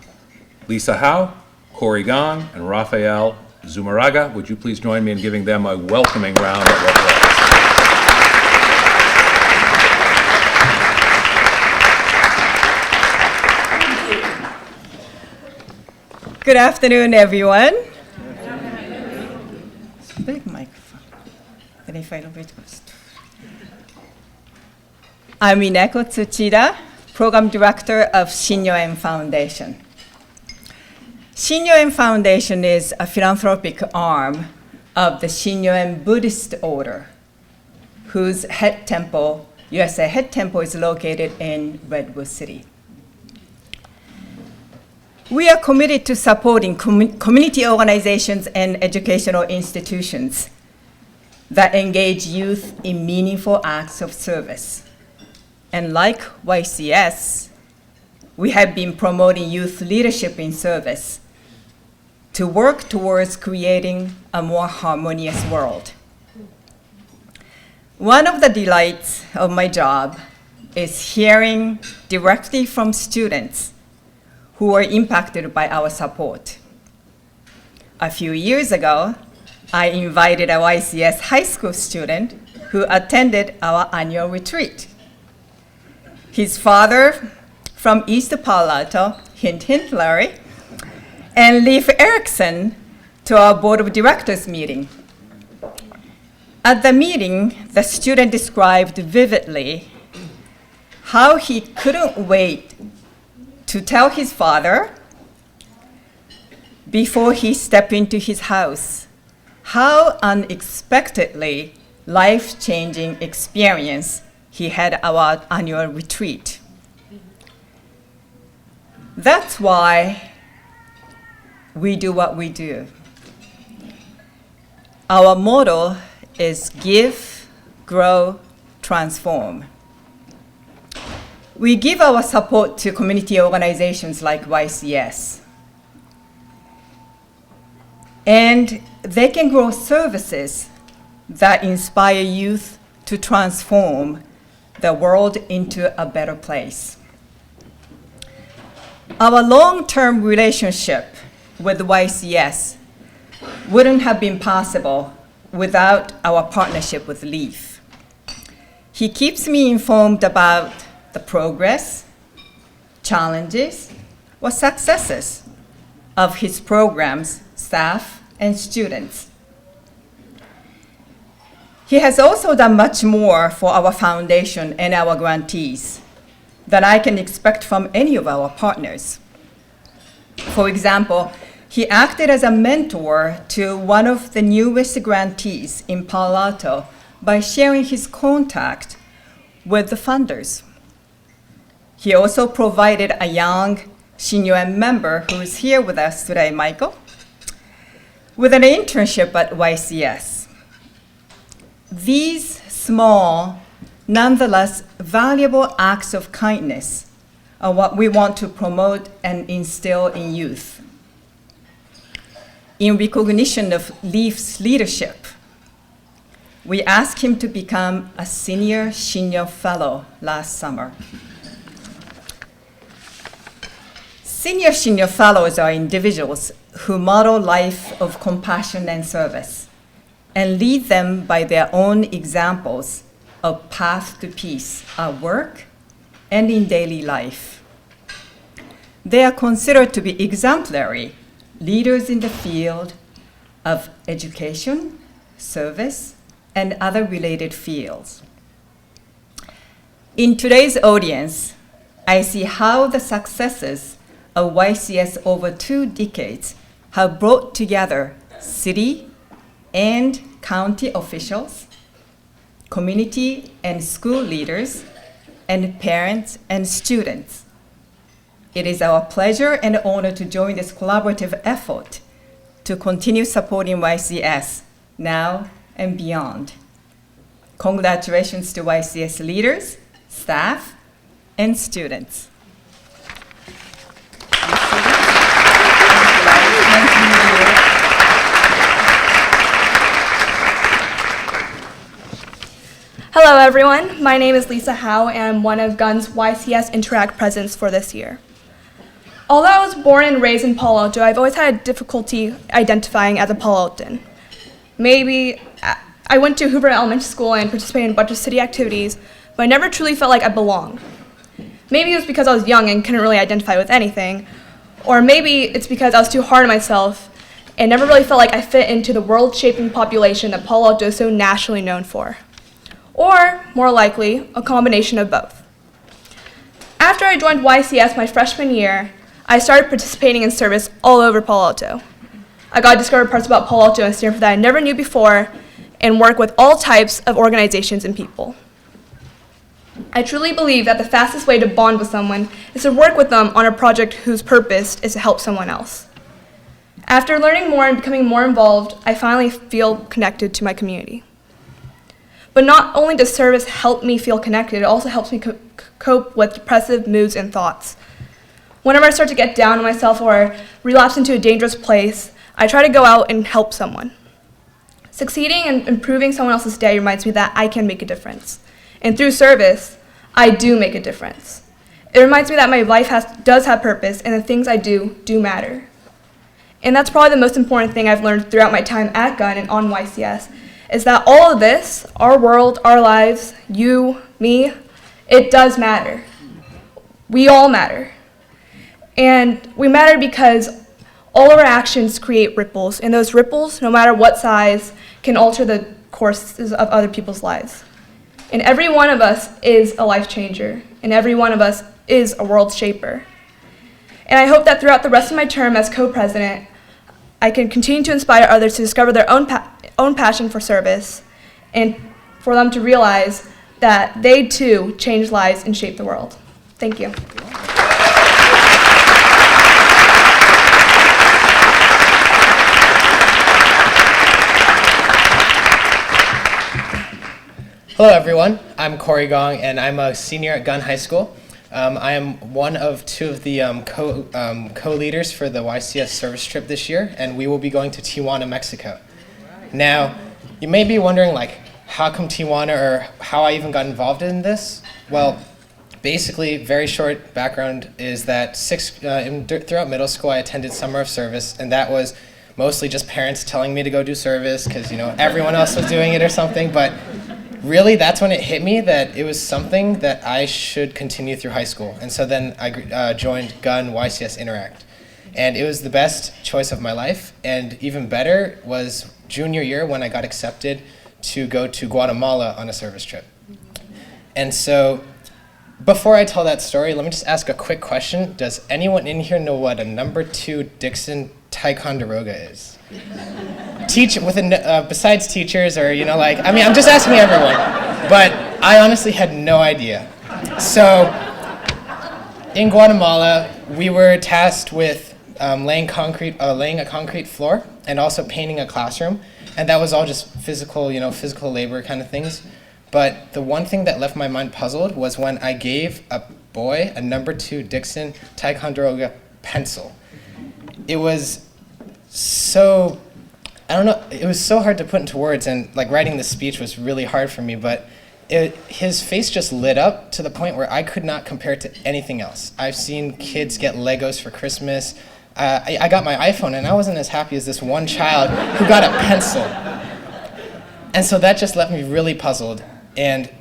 Speaker 2: Lisa Howe, Corey Gong, and Rafael Zumaraga. Would you please join me in giving them a welcoming round of applause?
Speaker 15: Good afternoon, everyone. Big microphone. Let me find a bit first. I'm Eneko Tsuchida, Program Director of Shin-Yo-en Foundation. Shin-Yo-en Foundation is a philanthropic arm of the Shin-Yo-en Buddhist Order, whose head temple, USA head temple, is located in Redwood City. We are committed to supporting community organizations and educational institutions that engage youth in meaningful acts of service. And like YCS, we have been promoting youth leadership in service to work towards creating a more harmonious world. One of the delights of my job is hearing directly from students who are impacted by our support. A few years ago, I invited a YCS high school student who attended our annual retreat. His father from East Palo Alto, hint hint Larry, and Leif Erickson to our board of directors meeting. At the meeting, the student described vividly how he couldn't wait to tell his father before he stepped into his house how unexpectedly life-changing experience he had at our annual retreat. That's why we do what we do. Our motto is give, grow, transform. We give our support to community organizations like YCS. And they can grow services that inspire youth to transform the world into a better place. Our long-term relationship with YCS wouldn't have been possible without our partnership with Leif. He keeps me informed about the progress, challenges, or successes of his programs, staff, and students. He has also done much more for our foundation and our grantees than I can expect from any of our partners. For example, he acted as a mentor to one of the newest grantees in Palo Alto by sharing his contact with the funders. He also provided a young Shin-Yo-en member who is here with us today, Michael, with an internship at YCS. These small, nonetheless valuable acts of kindness are what we want to promote and instill in youth. In recognition of Leif's leadership, we asked him to become a senior Shin-Yo Fellow last summer. Senior Shin-Yo Fellows are individuals who model life of compassion and service and lead them by their own examples of path to peace at work and in daily life. They are considered to be exemplary leaders in the field of education, service, and other related fields. In today's audience, I see how the successes of YCS over 2 decades have brought together city and county officials, community and school leaders, and parents and students. It is our pleasure and honor to join this collaborative effort to continue supporting YCS now and beyond. Congratulations to YCS leaders, staff, and students.
Speaker 16: Hello everyone, my name is Lisa Howe and I'm one of GUN's YCS Interact presidents for this year. Although I was born and raised in Palo Alto, I've always had difficulty identifying as a Palo Alton. Maybe I went to Hoover Elementary School and participated in a bunch of city activities, but I never truly felt like I belonged. Maybe it was because I was young and couldn't really identify with anything, or maybe it's because I was too hard on myself and never really felt like I fit into the world-shaping population that Palo Alto is so nationally known for. Or, more likely, a combination of both. After I joined YCS my freshman year, I started participating in service all over Palo Alto. I got to discover parts about Palo Alto and Stanford that I never knew before and work with all types of organizations and people. I truly believe that the fastest way to bond with someone is to work with them on a project whose purpose is to help someone else. After learning more and becoming more involved, I finally feel connected to my community. But not only does service help me feel connected, it also helps me cope with depressive moods and thoughts. Whenever I start to get down on myself or relapse into a dangerous place, I try to go out and help someone. Succeeding and improving someone else's day reminds me that I can make a difference. And through service, I do make a difference. It reminds me that my life does have purpose and the things I do matter. And that's probably the most important thing I've learned throughout my time at GUN and on YCS, is that all of this, our world, our lives, you, me, it does matter. We all matter. And we matter because all of our actions create ripples, and those ripples, no matter what size, can alter the courses of other people's lives. And every one of us is a life changer, and every one of us is a world shaper. And I hope that throughout the rest of my term as co-president, I can continue to inspire others to discover their own passion for service, and for them to realize that they too change lives and shape the world. Thank you.
Speaker 9: Hello everyone, I'm Corey Gong and I'm a senior at GUN High School. I am one of 2 of the co-leaders for the YCS service trip this year, and we will be going to Tijuana, Mexico. Now, you may be wondering, like, how come Tijuana, or how I even got involved in this? Well, basically, very short background is that throughout middle school I attended Summer of Service, and that was mostly just parents telling me to go do service because, you know, everyone else was doing it or something, but really, that's when it hit me that it was something that I should continue through high school. And so then I joined GUN YCS Interact. And it was the best choice of my life. And even better was junior year when I got accepted to go to Guatemala on a service trip. And so before I tell that story, let me just ask a quick question. Does anyone in here know what a number 2 Dixon Ticonderoga is? Besides teachers, or, you know, like, I mean, I'm just asking everyone, but I honestly had no idea. So in Guatemala, we were tasked with laying a concrete floor and also painting a classroom, and that was all just physical labor kind of things. But the one thing that left my mind puzzled was when I gave a boy a number 2 Dixon Ticonderoga pencil. It was so, I don't know, it was so hard to put into words, and like writing the speech was really hard for me, but his face just lit up to the point where I could not compare it to anything else. I've seen kids get Legos for Christmas. I got my iPhone and I wasn't as happy as this one child who got a pencil. And so that just left me really puzzled, and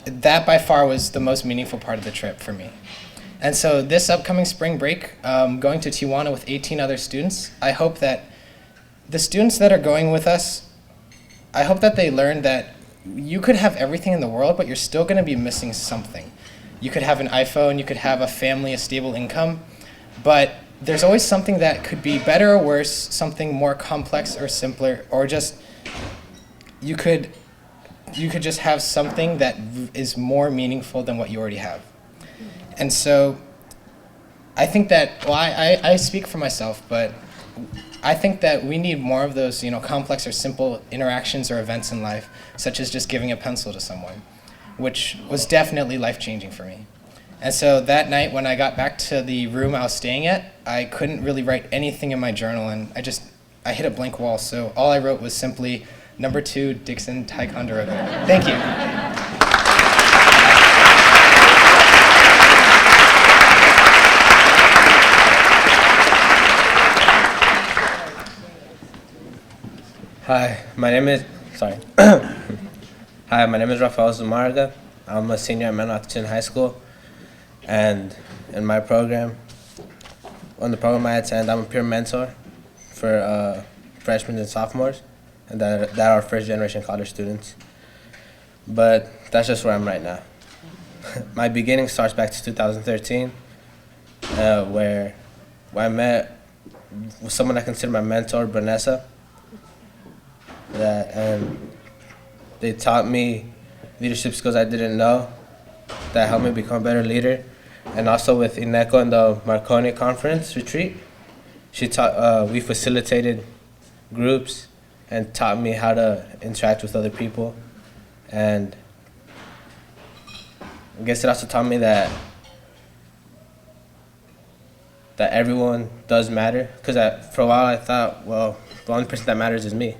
Speaker 9: that by far was the most meaningful part of the trip for me. And so this upcoming spring break, going to Tijuana with 18 other students, I hope that
Speaker 17: the students that are going with us, I hope that they learn that you could have everything in the world, but you're still going to be missing something. You could have an iPhone, you could have a family, a stable income, but there's always something that could be better or worse, something more complex or simpler, or just you could just have something that is more meaningful than what you already have. And so I think that, well, I speak for myself, but I think that we need more of those, complex or simple interactions or events in life, such as just giving a pencil to someone, which was definitely life-changing for me. And so that night when I got back to the room I was staying at, I couldn't really write anything in my journal, and I hit a blank wall. So all I wrote was simply, number 2, Dixon Ticonderoga. Thank you.
Speaker 18: Hi, my name is Rafael Zumarga. I'm a senior at Manuel Atchison High School, and in my program, on the program I attend, I'm a peer mentor for freshmen and sophomores, and that are first generation college students. But that's just where I'm right now. My beginning starts back to 2013, where I met someone I consider my mentor, Vanessa. And they taught me leadership skills I didn't know that helped me become a better leader. And also with Ineco and the Marconi Conference retreat, we facilitated groups and taught me how to interact with other people. And I guess it also taught me that everyone does matter. Because for a while I thought, well, the only person that matters is me.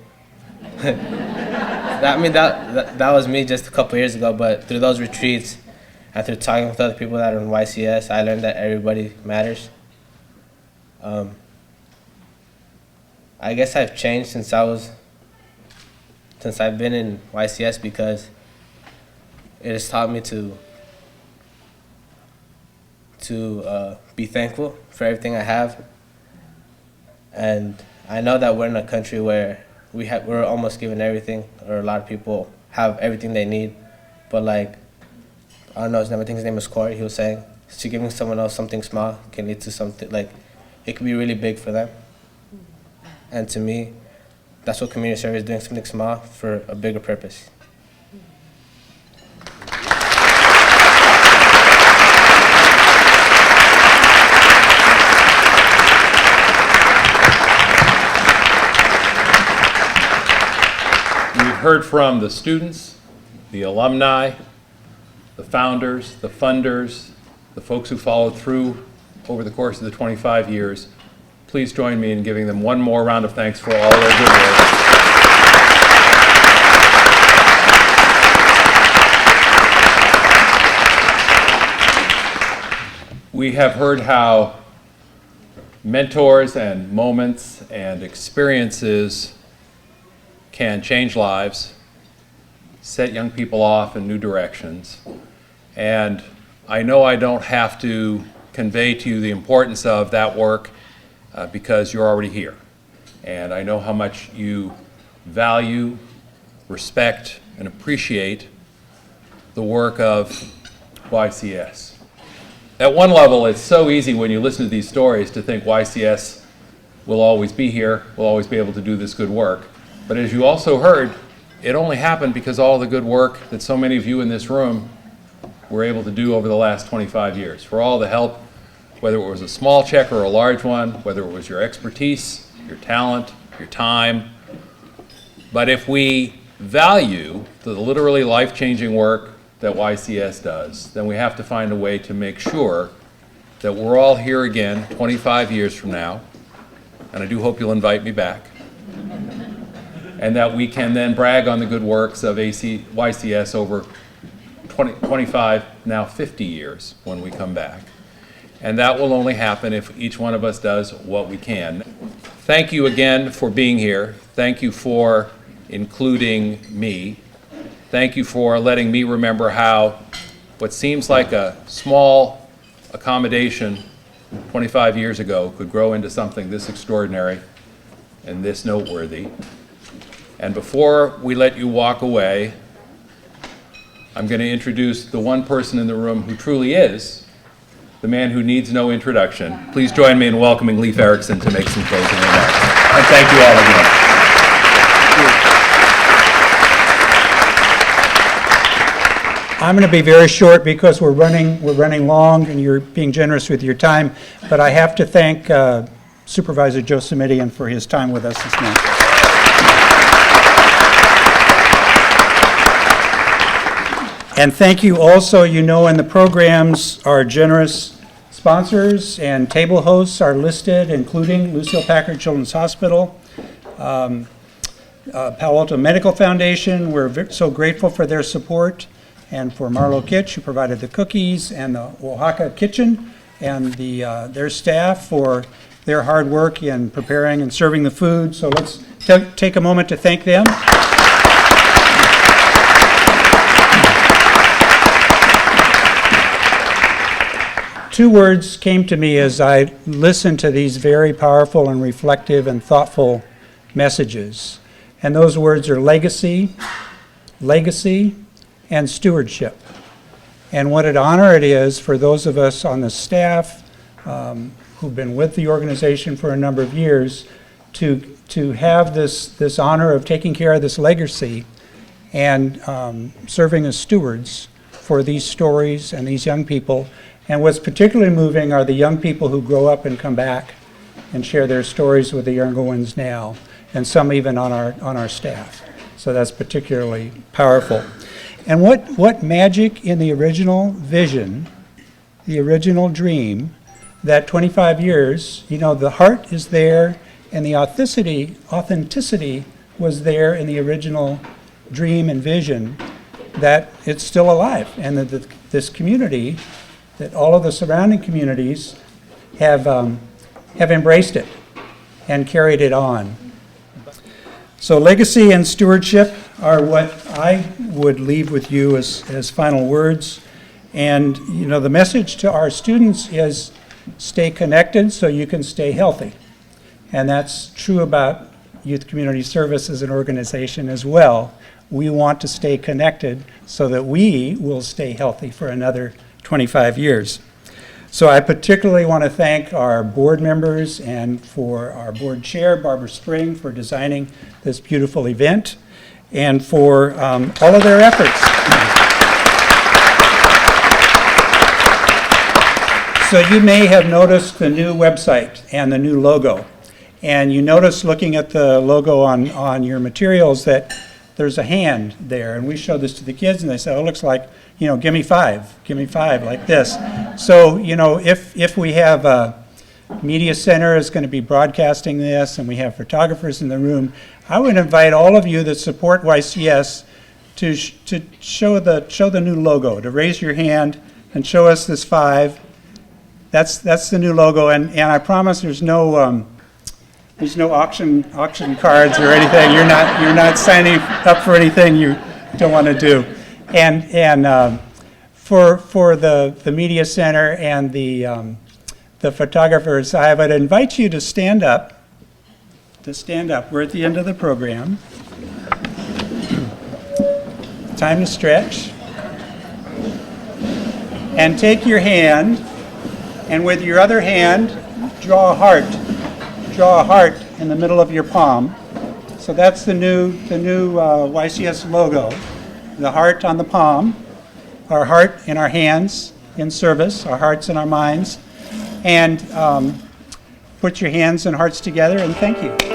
Speaker 18: that was me just a couple years ago, but through those retreats and through talking with other people that are in YCS, I learned that everybody matters. I guess I've changed since I've been in YCS, because it has taught me to be thankful for everything I have. And I know that we're in a country where we're almost given everything, or a lot of people have everything they need, but I don't know, I think his name was Corey, he was saying, so giving someone else something small can lead to something, it could be really big for them. And to me, that's what community service is, doing something small for a bigger purpose.
Speaker 2: Heard from the students, the alumni, the founders, the funders, the folks who followed through over the course of the 25 years. Please join me in giving them one more round of thanks for all their good work. We have heard how mentors and moments and experiences can change lives, set young people off in new directions. And I know I don't have to convey to you the importance of that work because you're already here. And I know how much you value, respect, and appreciate the work of YCS. At one level, it's so easy when you listen to these stories to think YCS will always be here, will always be able to do this good work. But as you also heard, it only happened because all the good work that so many of you in this room were able to do over the last 25 years. For all the help, whether it was a small check or a large one, whether it was your expertise, your talent, your time. But if we value the literally life-changing work that YCS does, then we have to find a way to make sure that we're all here again 25 years from now, and I do hope you'll invite me back, and that we can then brag on the good works of YCS over 25, now 50 years when we come back. And that will only happen if each one of us does what we can. Thank you again for being here. Thank you for including me. Thank you for letting me remember how what seems like a small accommodation 25 years ago could grow into something this extraordinary and this noteworthy. And before we let you walk away, I'm going to introduce the one person in the room who truly is the man who needs no introduction. Please join me in welcoming Leif Erikson to make some closing remarks. And thank you all again.
Speaker 19: I'm going to be very short because we're running long and you're being generous with your time, but I have to thank Supervisor Joe Simitian for his time with us this morning. And thank you also, in the programs, our generous sponsors and table hosts are listed, including Lucille Packard Children's Hospital, Palo Alto Medical Foundation. We're so grateful for their support, and for Marlo Kitsch, who provided the cookies, and the Oaxaca Kitchen, and their staff for their hard work in preparing and serving the food. So let's take a moment to thank them. Two words came to me as I listened to these very powerful and reflective and thoughtful messages. And those words are legacy, and stewardship. And what an honor it is for those of us on the staff who've been with the organization for a number of years to have this honor of taking care of this legacy and serving as stewards for these stories and these young people. And what's particularly moving are the young people who grow up and come back and share their stories with the younger ones now, and some even on our staff. So that's particularly powerful. And what magic in the original vision, the original dream, that 25 years, the heart is there and the authenticity was there in the original dream and vision, that it's still alive, and that this community, that all of the surrounding communities have embraced it and carried it on. So legacy and stewardship are what I would leave with you as final words. And the message to our students is stay connected so you can stay healthy. And that's true about Youth Community Service as an organization as well. We want to stay connected so that we will stay healthy for another 25 years. So I particularly want to thank our board members and for our board chair, Barbara Spring, for designing this beautiful event and for all of their efforts. So you may have noticed the new website and the new logo. And you notice looking at the logo on your materials that there's a hand there. And we showed this to the kids and they said, oh, it looks like, give me five, like this. So, if we have a media center is going to be broadcasting this and we have photographers in the room, I would invite all of you that support YCS to show the new logo, to raise your hand and show us this 5. That's the new logo, and I promise there's no auction cards or anything. You're not signing up for anything you don't want to do. And for the media center and the photographers, I would invite you to stand up. We're at the end of the program. Time to stretch. And take your hand, and with your other hand, draw a heart. Draw a heart in the middle of your palm. So that's the new YCS logo. The heart on the palm, our heart in our hands in service, our hearts in our minds. And put your hands and hearts together, and thank you.